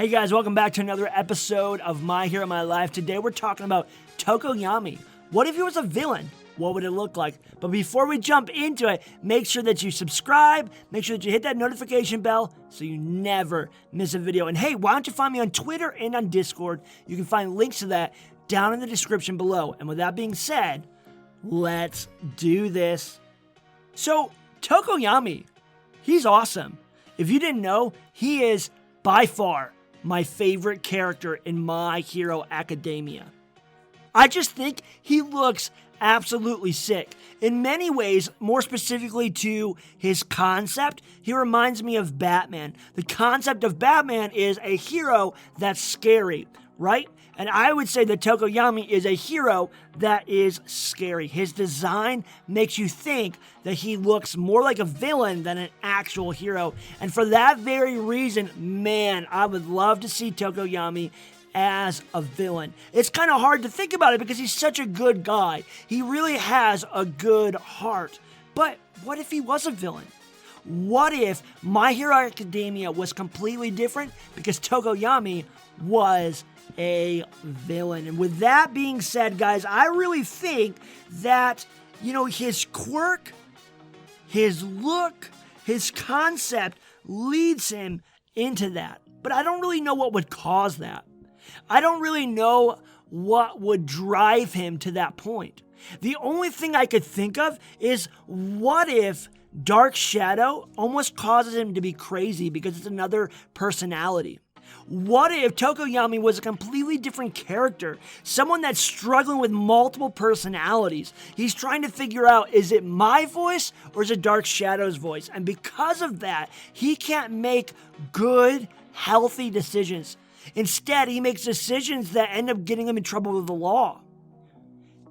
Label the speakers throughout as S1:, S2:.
S1: Hey guys, welcome back to another episode of My Hero, My Life. Today we're talking about Tokoyami. What if he was a villain? What would it look like? But before we jump into it, make sure that you subscribe, make sure that you hit that notification bell so you never miss a video. And hey, why don't you find me on Twitter and on Discord? You can find links to that down in the description below. And with that being said, let's do this. So, Tokoyami, he's awesome. If you didn't know, he is by far my favorite character in My Hero Academia. I just think he looks absolutely sick. In many ways, more specifically to his concept, he reminds me of Batman. The concept of Batman is a hero that's scary, right? And I would say that Tokoyami is a hero that is scary. His design makes you think that he looks more like a villain than an actual hero. And for that very reason, man, I would love to see Tokoyami as a villain. It's kind of hard to think about it because he's such a good guy. He really has a good heart. But what if he was a villain? What if My Hero Academia was completely different because Tokoyami was a villain? And with that being said, guys, I really think that, his quirk, his look, his concept leads him into that. But I don't really know what would cause that. I don't really know what would drive him to that point. The only thing I could think of is, what if Dark Shadow almost causes him to be crazy because it's another personality? What if Tokoyami was a completely different character? Someone that's struggling with multiple personalities. He's trying to figure out, is it my voice or is it Dark Shadow's voice? And because of that, he can't make good, healthy decisions. Instead, he makes decisions that end up getting him in trouble with the law.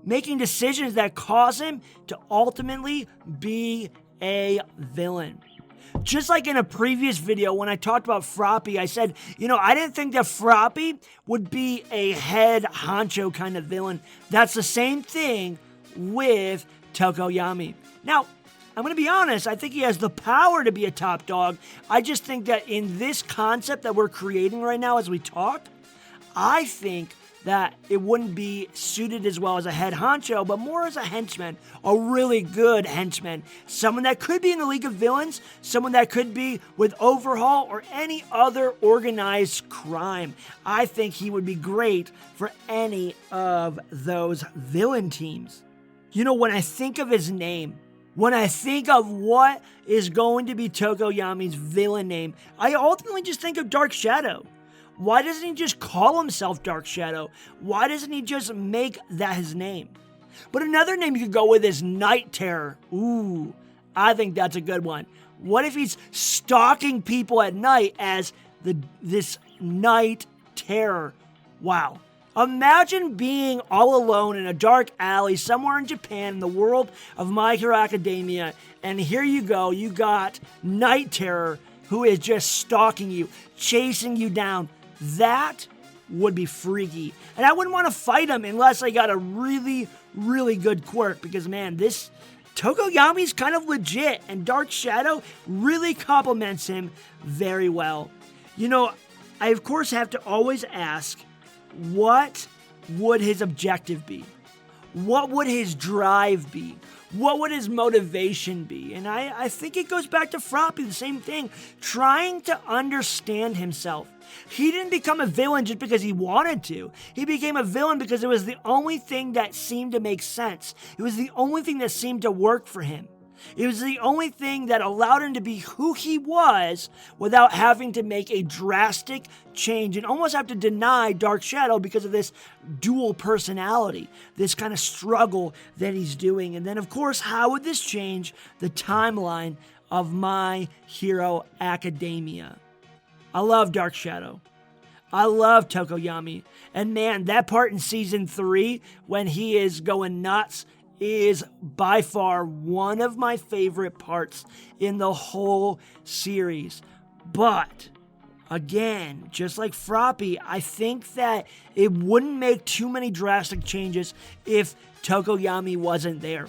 S1: Making decisions that cause him to ultimately be a villain. Just like in a previous video when I talked about Froppy, I said, I didn't think that Froppy would be a head honcho kind of villain. That's the same thing with Tokoyami. Now, I'm going to be honest, I think he has the power to be a top dog. I just think that in this concept that we're creating right now as we talk, I think that it wouldn't be suited as well as a head honcho, but more as a henchman, a really good henchman. Someone that could be in the League of Villains, someone that could be with Overhaul or any other organized crime. I think he would be great for any of those villain teams. When I think of his name, when I think of what is going to be Tokoyami's villain name, I ultimately just think of Dark Shadow. Why doesn't he just call himself Dark Shadow? Why doesn't he just make that his name? But another name you could go with is Night Terror. Ooh, I think that's a good one. What if he's stalking people at night as this Night Terror? Wow. Imagine being all alone in a dark alley somewhere in Japan in the world of My Hero Academia, and here you go, you got Night Terror who is just stalking you, chasing you down. That would be freaky. And I wouldn't want to fight him unless I got a really, really good quirk, because man, this Tokoyami's kind of legit, and Dark Shadow really complements him very well. I of course have to always ask, what would his objective be? What would his drive be? What would his motivation be? And I think it goes back to Froppy, the same thing, trying to understand himself. He didn't become a villain just because he wanted to. He became a villain because it was the only thing that seemed to make sense. It was the only thing that seemed to work for him. It was the only thing that allowed him to be who he was without having to make a drastic change and almost have to deny Dark Shadow because of this dual personality, this kind of struggle that he's doing. And then, of course, how would this change the timeline of My Hero Academia? I love Dark Shadow. I love Tokoyami. And man, that part in Season 3 when he is going nuts is by far one of my favorite parts in the whole series. But again, just like Froppy, I think that it wouldn't make too many drastic changes if Tokoyami wasn't there.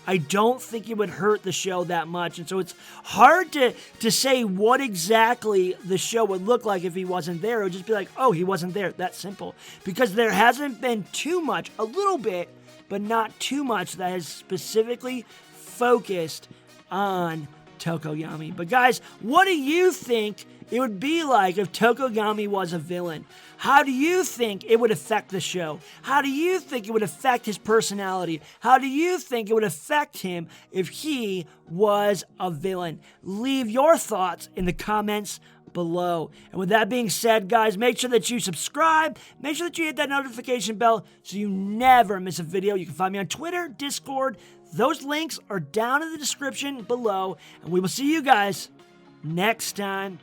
S1: I don't think it would hurt the show that much. And so it's hard to say what exactly the show would look like if he wasn't there. It would just be like, oh, he wasn't there. That's simple. Because there hasn't been too much, a little bit, but not too much that has specifically focused on Tokoyami. But guys, what do you think it would be like if Tokoyami was a villain? How do you think it would affect the show? How do you think it would affect his personality? How do you think it would affect him if he was a villain? Leave your thoughts in the comments below. And with that being said, guys, make sure that you subscribe. Make sure that you hit that notification bell so you never miss a video. You can find me on Twitter, Discord. Those links are down in the description below. And we will see you guys next time.